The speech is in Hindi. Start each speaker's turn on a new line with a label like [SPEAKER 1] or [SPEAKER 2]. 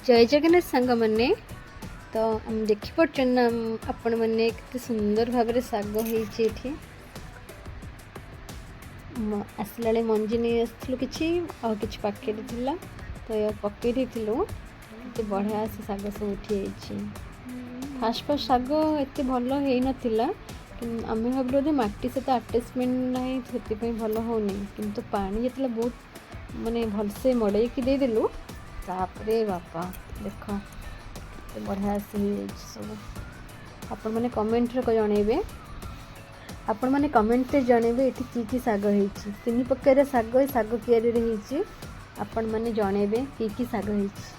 [SPEAKER 1] जय जगन्नाथ सांग मैंने तो हम देखिपे ना आपण मैंने केते सुंदर भाव में शाग होती आसला मंजी नहीं आसलु कि पाखे तो या पकई देते बढ़िया से शाग सब उठी फास्ट फास्ट शाग एत भल हो नाला आम भाव मटी सहित आटाचमेंट ना से भल होनी किंतु पानी जो बहुत माने भलसे मड़ेकी देदेलु तापरे बापा देख तो बढ़िया से सब आपण मैंने कमेंट रे जनइबे आपण मैंने कमेंट रे जनइबे ये कि शाग होती तीन प्रकार शाग शाग कियारी रे आपण मैंने जनइबे कि शाग होती।